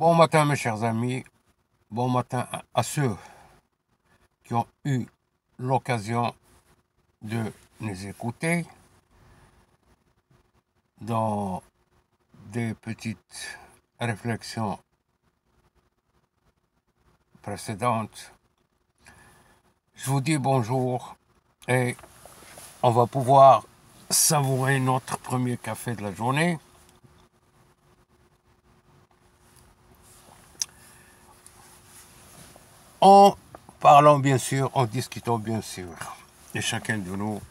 Bon matin mes chers amis, bon matin à ceux qui ont eu l'occasion de nous écouter dans des petites réflexions précédentes. Je vous dis bonjour et on va pouvoir savourer notre premier café de la journée. En parlant bien sûr, en discutant bien sûr. Et chacun de nous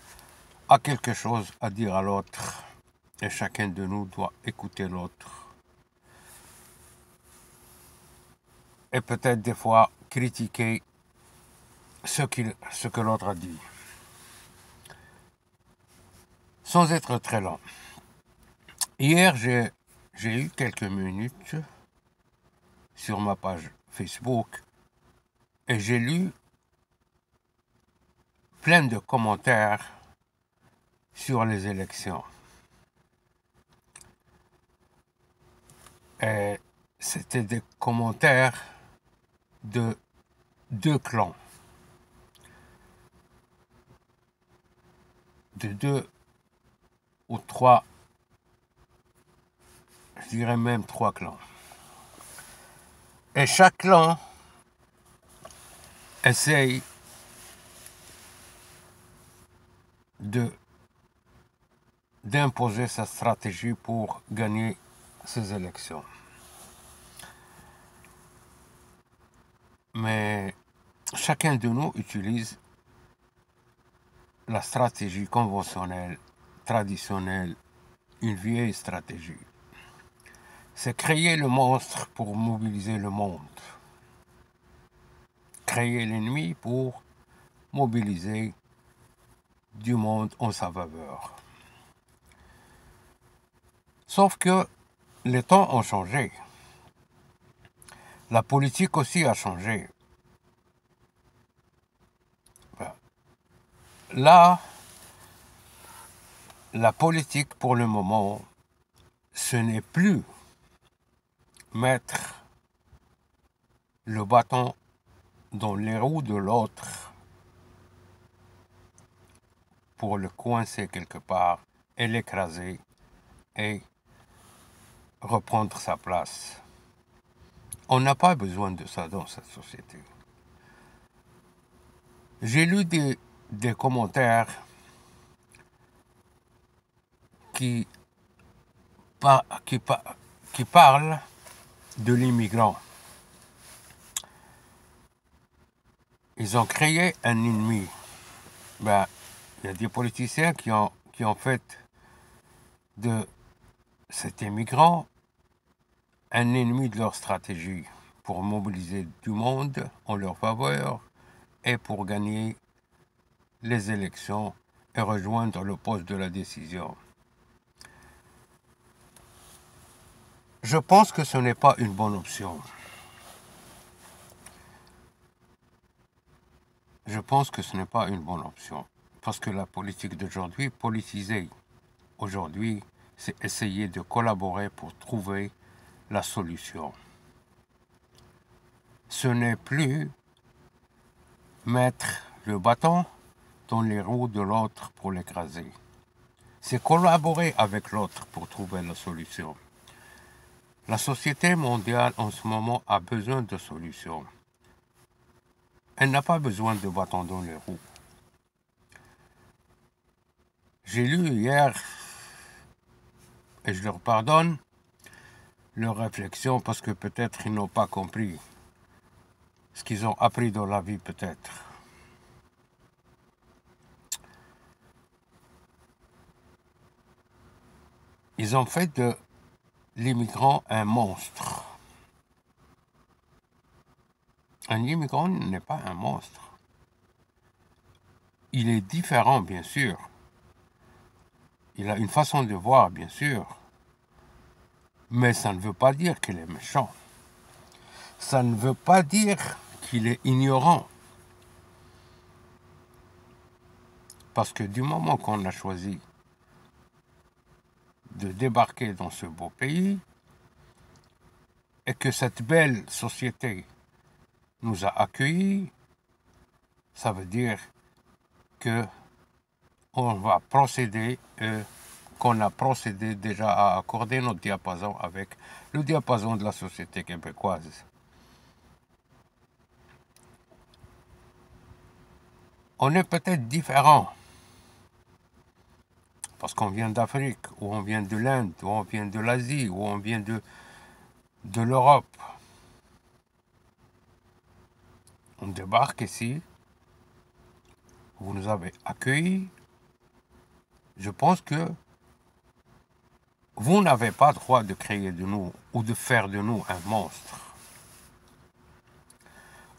a quelque chose à dire à l'autre. Et chacun de nous doit écouter l'autre. Et peut-être des fois critiquer ce que l'autre a dit. Sans être très lent. Hier, j'ai eu quelques minutes sur ma page Facebook et j'ai lu plein de commentaires sur les élections. Et c'était des commentaires de deux clans, de deux ou trois, je dirais même trois clans. Et chaque clan essaye d'imposer sa stratégie pour gagner ces élections. Mais chacun de nous utilise la stratégie conventionnelle, traditionnelle, une vieille stratégie. C'est créer le monstre pour mobiliser le monde. Créer l'ennemi pour mobiliser du monde en sa faveur. Sauf que les temps ont changé. La politique aussi a changé. Là, la politique pour le moment, ce n'est plus mettre le bâton dans les roues de l'autre pour le coincer quelque part et l'écraser et reprendre sa place. On n'a pas besoin de ça dans cette société. J'ai lu des commentaires qui parlent de l'immigrant. Ils ont créé un ennemi. Il y a des politiciens qui ont fait de cet immigrant un ennemi de leur stratégie pour mobiliser du monde en leur faveur et pour gagner les élections et rejoindre le poste de la décision. Je pense que ce n'est pas une bonne option. Je pense que ce n'est pas une bonne option. Parce que la politique d'aujourd'hui, politisée aujourd'hui, c'est essayer de collaborer pour trouver la solution. Ce n'est plus mettre le bâton dans les roues de l'autre pour l'écraser. C'est collaborer avec l'autre pour trouver la solution. La société mondiale en ce moment a besoin de solutions. Elle n'a pas besoin de bâton dans les roues. J'ai lu hier, et je leur pardonne, leurs réflexions parce que peut-être ils n'ont pas compris ce qu'ils ont appris dans la vie peut-être. Ils ont fait de l'immigrant un monstre. Un immigrant n'est pas un monstre. Il est différent, bien sûr. Il a une façon de voir, bien sûr. Mais ça ne veut pas dire qu'il est méchant. Ça ne veut pas dire qu'il est ignorant. Parce que du moment qu'on a choisi de débarquer dans ce beau pays et que cette belle société nous a accueillis, ça veut dire que on va procéder, qu'on a procédé déjà à accorder notre diapason avec le diapason de la société québécoise. On est peut-être différent, parce qu'on vient d'Afrique, ou on vient de l'Inde, ou on vient de l'Asie, ou on vient de l'Europe. On débarque ici, vous nous avez accueillis. Je pense que vous n'avez pas le droit de créer de nous ou de faire de nous un monstre.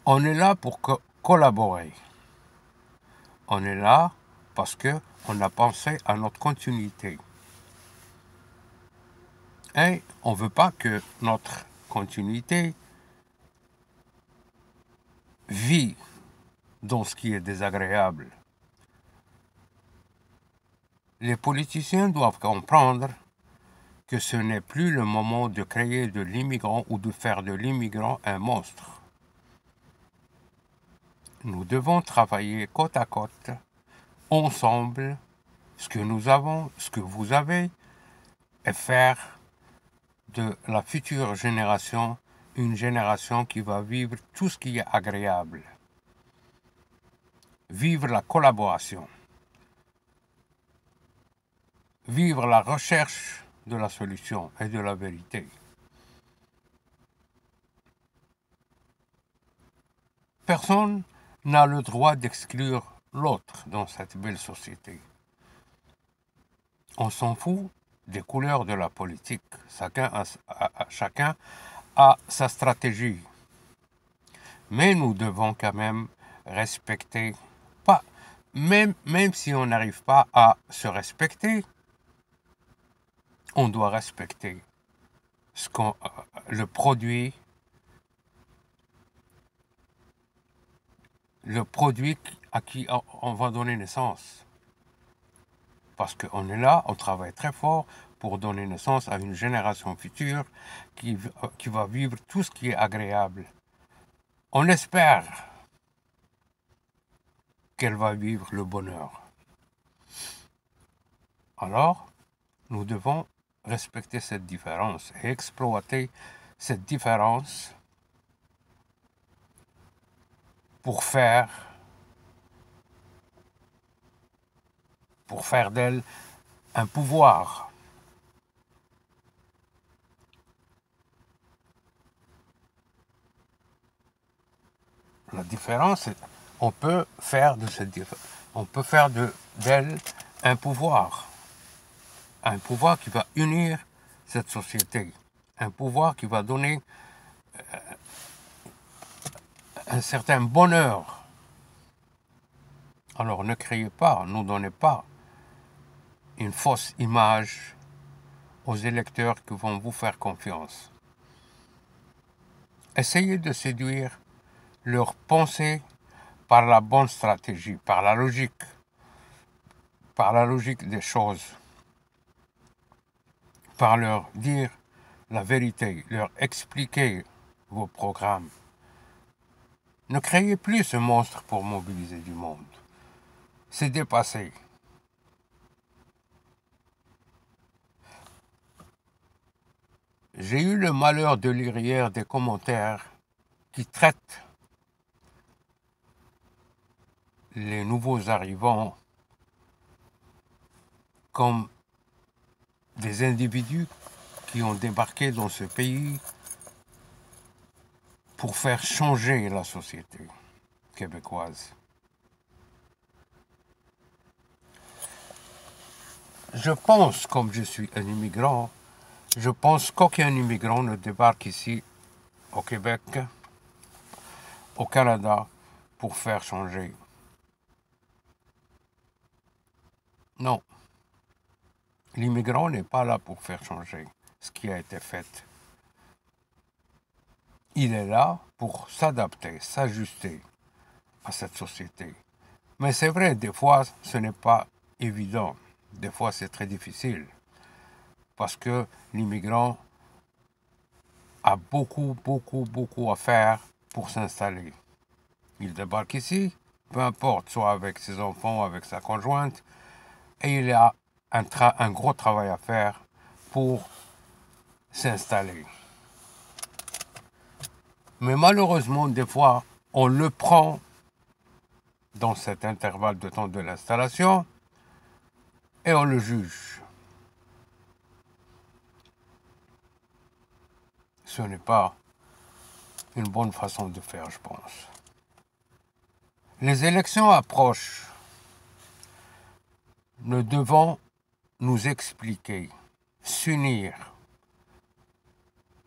On est là pour collaborer. On est là parce qu'on a pensé à notre continuité. Et on ne veut pas que notre continuité vit dans ce qui est désagréable. Les politiciens doivent comprendre que ce n'est plus le moment de créer de l'immigrant ou de faire de l'immigrant un monstre. Nous devons travailler côte à côte, ensemble, ce que nous avons, ce que vous avez, et faire de la future génération une génération qui va vivre tout ce qui est agréable. Vivre la collaboration. Vivre la recherche de la solution et de la vérité. Personne n'a le droit d'exclure l'autre dans cette belle société. On s'en fout des couleurs de la politique. Chacun a sa stratégie. Mais nous devons quand même respecter, pas, même si on n'arrive pas à se respecter, on doit respecter le produit à qui on va donner naissance. Parce qu'on est là, on travaille très fort pour donner naissance à une génération future qui va vivre tout ce qui est agréable. On espère qu'elle va vivre le bonheur. Alors, nous devons respecter cette différence et exploiter cette différence pour faire d'elle un pouvoir. La différence, c'est on peut faire d'elle un pouvoir qui va unir cette société, un pouvoir qui va donner un certain bonheur. Alors ne créez pas, ne donnez pas une fausse image aux électeurs qui vont vous faire confiance. Essayez de séduire leurs pensées par la bonne stratégie, par la logique des choses, par leur dire la vérité, leur expliquer vos programmes. Ne créez plus ce monstre pour mobiliser du monde. C'est dépassé. J'ai eu le malheur de lire hier des commentaires qui traitent les nouveaux arrivants comme des individus qui ont débarqué dans ce pays pour faire changer la société québécoise. Je pense, comme je suis un immigrant, je pense qu'aucun immigrant ne débarque ici, au Québec, au Canada, pour faire changer. Non. L'immigrant n'est pas là pour faire changer ce qui a été fait. Il est là pour s'adapter, s'ajuster à cette société. Mais c'est vrai, des fois, ce n'est pas évident. Des fois, c'est très difficile. Parce que l'immigrant a beaucoup, beaucoup, beaucoup à faire pour s'installer. Il débarque ici, peu importe, soit avec ses enfants, avec sa conjointe, et il a un gros travail à faire pour s'installer. Mais malheureusement, des fois, on le prend dans cet intervalle de temps de l'installation et on le juge. Ce n'est pas une bonne façon de faire, je pense. Les élections approchent. Nous devons nous expliquer, s'unir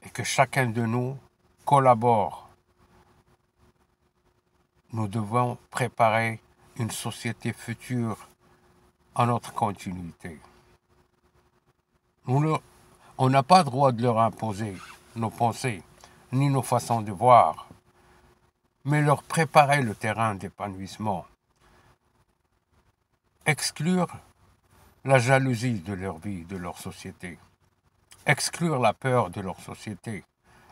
et que chacun de nous collabore. Nous devons préparer une société future à notre continuité. On n'a pas le droit de leur imposer nos pensées, ni nos façons de voir, mais leur préparer le terrain d'épanouissement. Exclure la jalousie de leur vie, de leur société. Exclure la peur de leur société.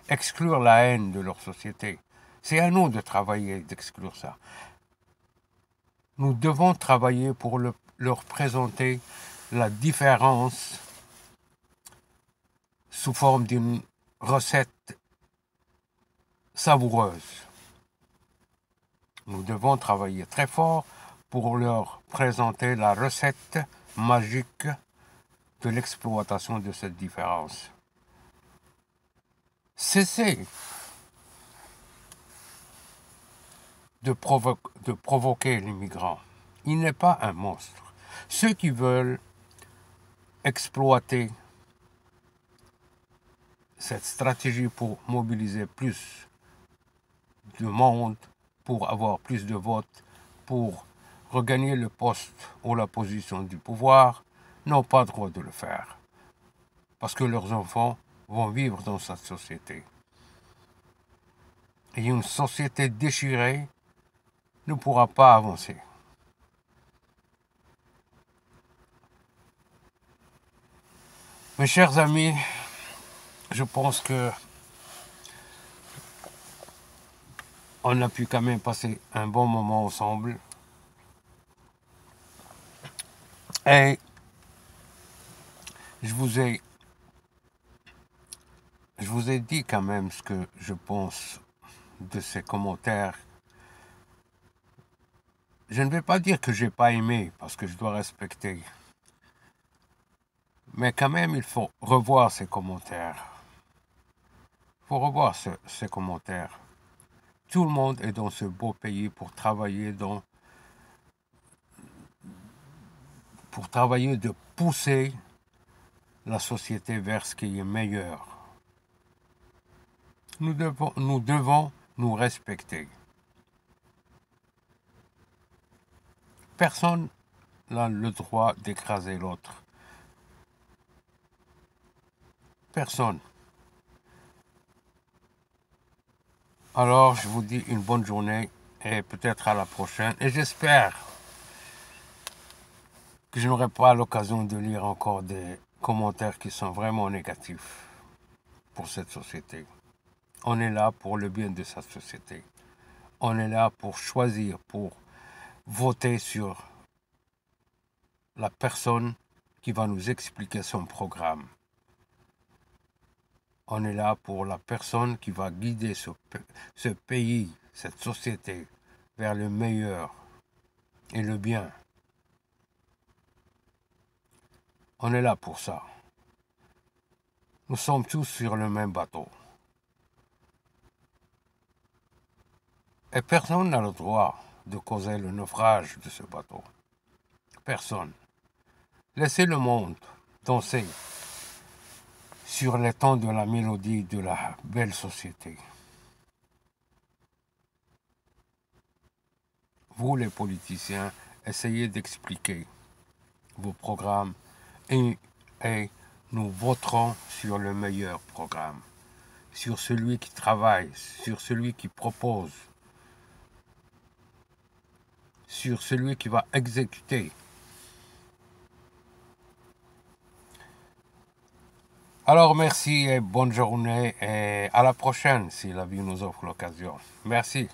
Exclure la haine de leur société. C'est à nous de travailler, d'exclure ça. Nous devons travailler pour leur présenter la différence sous forme d'une recette savoureuse. Nous devons travailler très fort pour leur présenter la recette magique de l'exploitation de cette différence. Cessez de provoquer l'immigrant. Il n'est pas un monstre. Ceux qui veulent exploiter cette stratégie pour mobiliser plus de monde, pour avoir plus de votes, pour regagner le poste ou la position du pouvoir, n'ont pas le droit de le faire. Parce que leurs enfants vont vivre dans cette société. Et une société déchirée ne pourra pas avancer. Mes chers amis, je pense que on a pu quand même passer un bon moment ensemble. Et je vous ai dit quand même ce que je pense de ces commentaires. Je ne vais pas dire que j'ai pas aimé, parce que je dois respecter. Mais quand même, il faut revoir ces commentaires. Il faut revoir ces commentaires. Tout le monde est dans ce beau pays pour travailler de pousser la société vers ce qui est meilleur. Nous devons nous respecter. Personne n'a le droit d'écraser l'autre. Personne. Alors, je vous dis une bonne journée et peut-être à la prochaine. Et j'espère que je n'aurai pas l'occasion de lire encore des commentaires qui sont vraiment négatifs pour cette société. On est là pour le bien de cette société. On est là pour choisir, pour voter sur la personne qui va nous expliquer son programme. On est là pour la personne qui va guider ce pays, cette société, vers le meilleur et le bien. On est là pour ça. Nous sommes tous sur le même bateau. Et personne n'a le droit de causer le naufrage de ce bateau. Personne. Laissez le monde danser sur les temps de la mélodie de la belle société. Vous, les politiciens, essayez d'expliquer vos programmes et nous voterons sur le meilleur programme, sur celui qui travaille, sur celui qui propose, sur celui qui va exécuter. Alors merci et bonne journée et à la prochaine si la vie nous offre l'occasion. Merci.